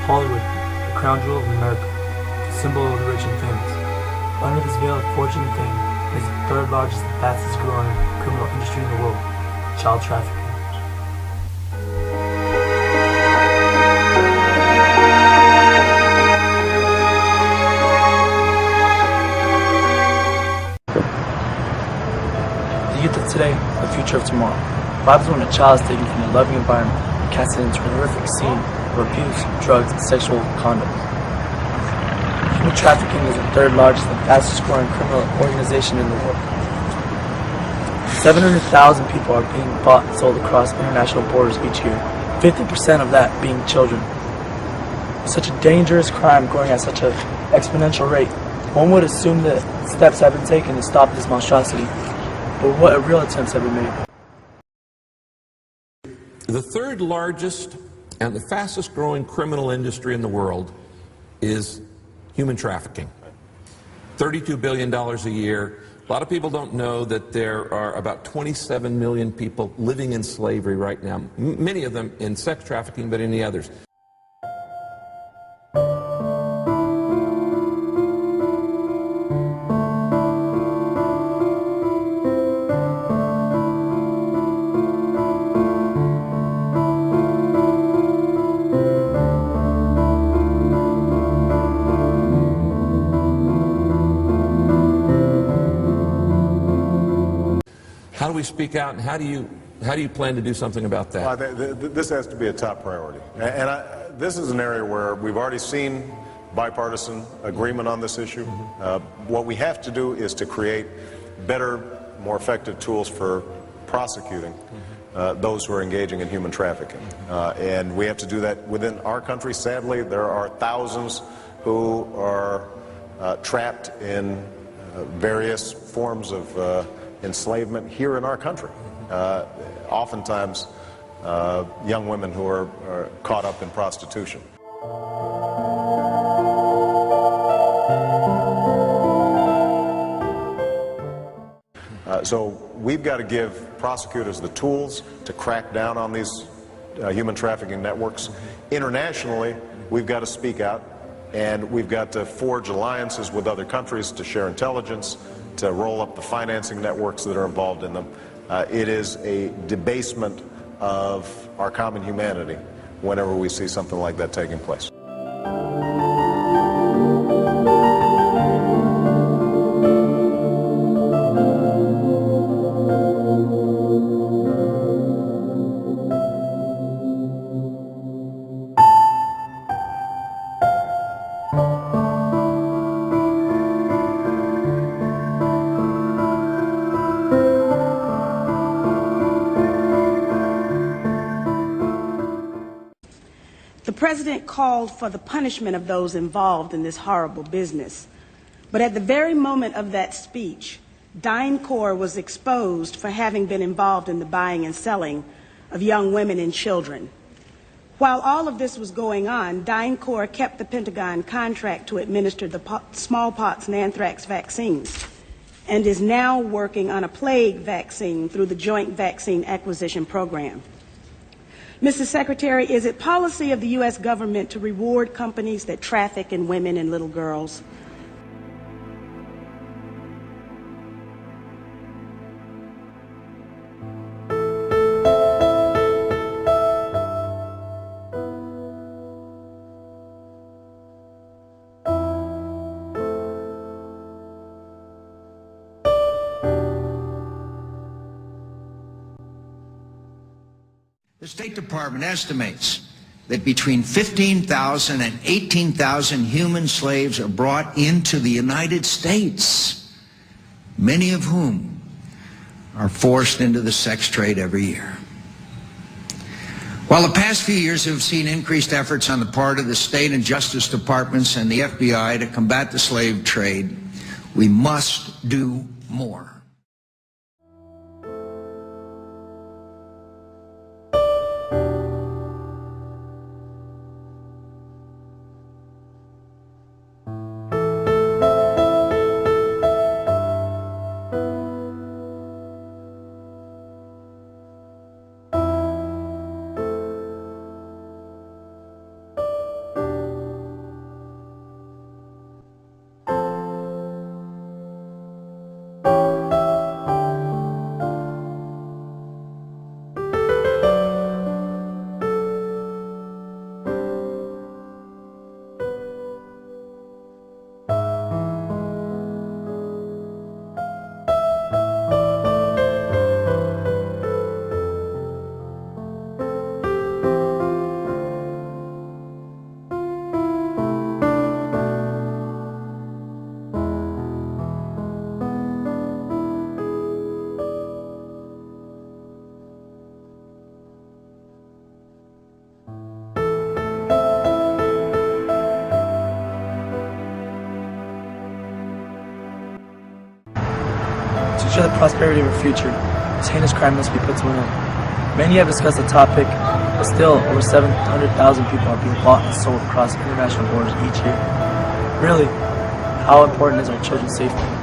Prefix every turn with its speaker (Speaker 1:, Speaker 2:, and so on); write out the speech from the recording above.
Speaker 1: Hollywood, the crown jewel of America, the symbol of the rich and famous. Under this veil of fortune and fame is the third largest and fastest growing criminal industry in the world, child trafficking. The youth of today, the future of tomorrow. What happens when a child is taken from a loving environment and cast into a horrific scene of abuse, drugs, and sexual conduct? Human trafficking is the third largest and fastest growing criminal organization in the world. 700,000 people are being bought and sold across international borders each year, 50% of that being children. With such a dangerous crime growing at such an exponential rate, one would assume that steps have been taken to stop this monstrosity. But what real attempts have been made?
Speaker 2: The third largest and the fastest growing criminal industry in the world is human trafficking. $32 billion a year. A lot of people don't know that there are about 27 million people living in slavery right now, many of them in sex trafficking, but any others. How do we speak out, and how do you plan to do something about that?
Speaker 3: This has to be a top priority, and this is an area where we've already seen bipartisan agreement on this issue. What we have to do is to create better, more effective tools for prosecuting those who are engaging in human trafficking, and we have to do that within our country. Sadly, there are thousands who are trapped in various forms of enslavement here in our country. Oftentimes, young women who are caught up in prostitution. So we've got to give prosecutors the tools to crack down on these human trafficking networks. Internationally, we've got to speak out, and we've got to forge alliances with other countries to share intelligence, to roll up the financing networks that are involved in them. It is a debasement of our common humanity whenever we see something like that taking place.
Speaker 4: The President called for the punishment of those involved in this horrible business. But at the very moment of that speech, DynCorp was exposed for having been involved in the buying and selling of young women and children. While all of this was going on, DynCorp kept the Pentagon contract to administer the smallpox and anthrax vaccines and is now working on a plague vaccine through the Joint Vaccine Acquisition Program. Mr. Secretary, is it policy of the U.S. government to reward companies that traffic in women and little girls?
Speaker 5: The State Department estimates that between 15,000 and 18,000 human slaves are brought into the United States, many of whom are forced into the sex trade every year. While the past few years have seen increased efforts on the part of the state and justice departments and the FBI to combat the slave trade, we must do more.
Speaker 1: future the prosperity of our future, this heinous crime must be put to an end. Many have discussed the topic, but still over 700,000 people are being bought and sold across international borders each year. Really, how important is our children's safety?